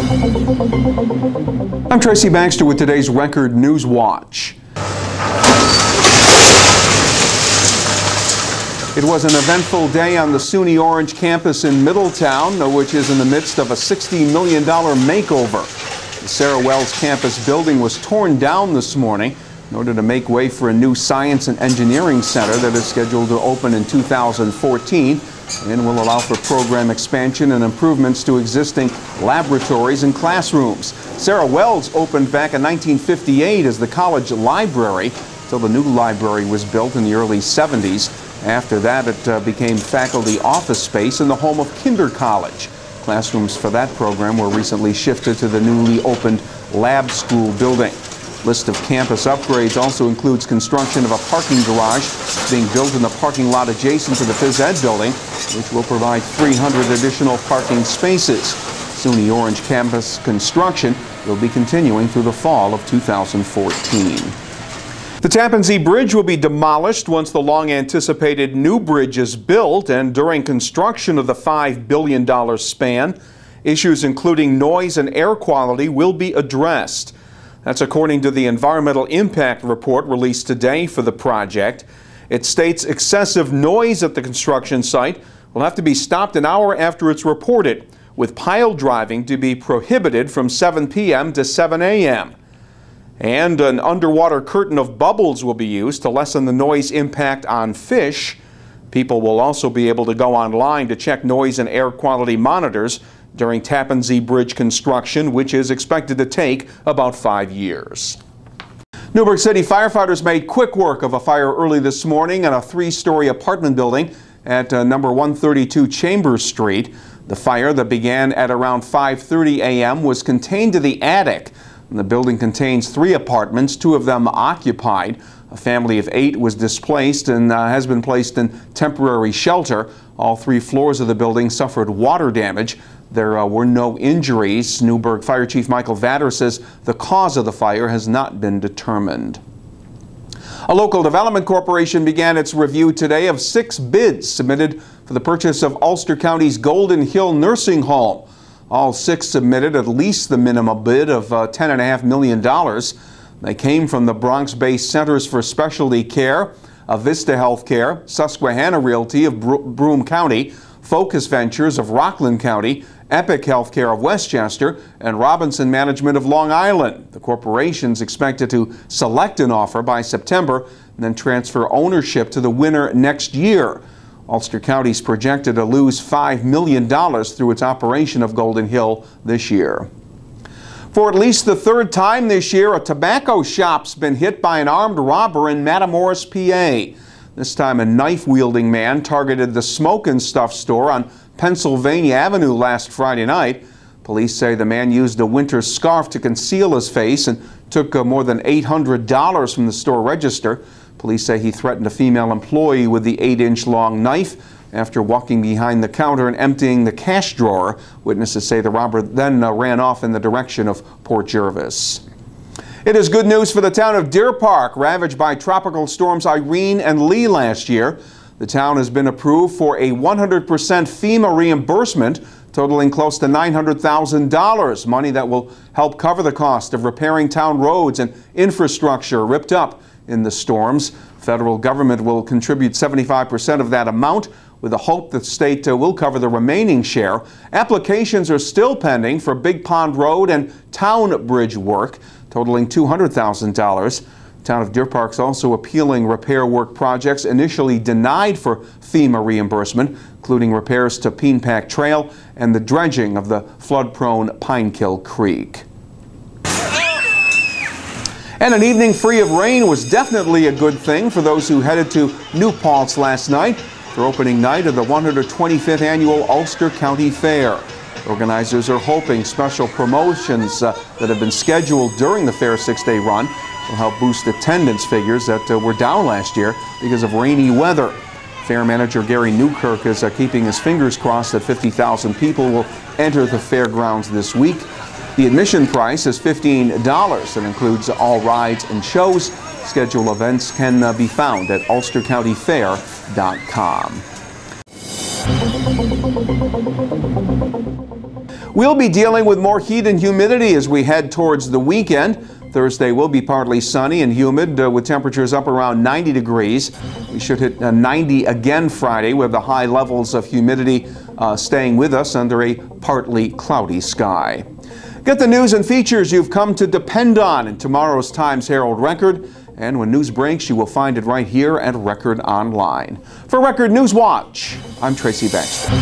I'm Tracy Baxter with today's Record Newswatch. It was an eventful day on the SUNY Orange campus in Middletown, which is in the midst of a $60 million makeover. The Sarah Wells campus building was torn down this morning in order to make way for a new science and engineering center that is scheduled to open in 2014 and will allow for program expansion and improvements to existing laboratories and classrooms. Sarah Wells opened back in 1958 as the college library until the new library was built in the early 70s. After that, it became faculty office space in the home of Kinder College. Classrooms for that program were recently shifted to the newly opened lab school building. List of campus upgrades also includes construction of a parking garage being built in the parking lot adjacent to the phys ed building, which will provide 300 additional parking spaces. SUNY Orange campus construction will be continuing through the fall of 2014. The Tappan Zee Bridge will be demolished once the long-anticipated new bridge is built, and during construction of the $5 billion span, issues including noise and air quality will be addressed. That's according to the environmental impact report released today for the project. It states excessive noise at the construction site will have to be stopped an hour after it's reported, with pile driving to be prohibited from 7 p.m. to 7 a.m. And an underwater curtain of bubbles will be used to lessen the noise impact on fish. People will also be able to go online to check noise and air quality monitors during Tappan Zee Bridge construction, which is expected to take about 5 years. Newburgh City firefighters made quick work of a fire early this morning in a 3-story apartment building at number 132 Chambers Street. The fire that began at around 5:30 a.m. was contained to the attic. The building contains 3 apartments, 2 of them occupied. A family of 8 was displaced and has been placed in temporary shelter. All 3 floors of the building suffered water damage. There were no injuries. Newburgh Fire Chief Michael Vatter says the cause of the fire has not been determined. A local development corporation began its review today of 6 bids submitted for the purchase of Ulster County's Golden Hill Nursing Home. All 6 submitted at least the minimum bid of $10.5 million. They came from the Bronx-based Centers for Specialty Care, Avista Healthcare, Susquehanna Realty of Broome County, Focus Ventures of Rockland County, Epic Healthcare of Westchester, and Robinson Management of Long Island. The corporation's expected to select an offer by September and then transfer ownership to the winner next year. Ulster County is projected to lose $5 million through its operation of Golden Hill this year. For at least the 3rd time this year, a tobacco shop's been hit by an armed robber in Matamoros, PA. This time a knife-wielding man targeted the Smoke and Stuff store on Pennsylvania Avenue last Friday night. Police say the man used a winter scarf to conceal his face and took more than $800 from the store register. Police say he threatened a female employee with the 8-inch long knife after walking behind the counter and emptying the cash drawer. Witnesses say the robber then ran off in the direction of Port Jervis. It is good news for the town of Deerpark, ravaged by tropical storms Irene and Lee last year. The town has been approved for a 100% FEMA reimbursement totaling close to $900,000, money that will help cover the cost of repairing town roads and infrastructure ripped up in the storms. Federal government will contribute 75% of that amount, with the hope that the state will cover the remaining share. Applications are still pending for Big Pond Road and Town Bridge work, totaling $200,000. Town of Deerpark is also appealing repair work projects initially denied for FEMA reimbursement, including repairs to Peenpack Trail and the dredging of the flood-prone Pinekill Creek. And an evening free of rain was definitely a good thing for those who headed to New Paltz last night for opening night of the 125th Annual Ulster County Fair. Organizers are hoping special promotions that have been scheduled during the fair 6-day run will help boost attendance figures that were down last year because of rainy weather. Fair manager Gary Newkirk is keeping his fingers crossed that 50,000 people will enter the fairgrounds this week. The admission price is $15 and includes all rides and shows. Scheduled events can be found at ulstercountyfair.com. We'll be dealing with more heat and humidity as we head towards the weekend. Thursday will be partly sunny and humid with temperatures up around 90 degrees. We should hit 90 again Friday with the high levels of humidity staying with us under a partly cloudy sky. Get the news and features you've come to depend on in tomorrow's Times Herald Record. And when news breaks, you will find it right here at Record Online. For Record Newswatch, I'm Tracy Baxter.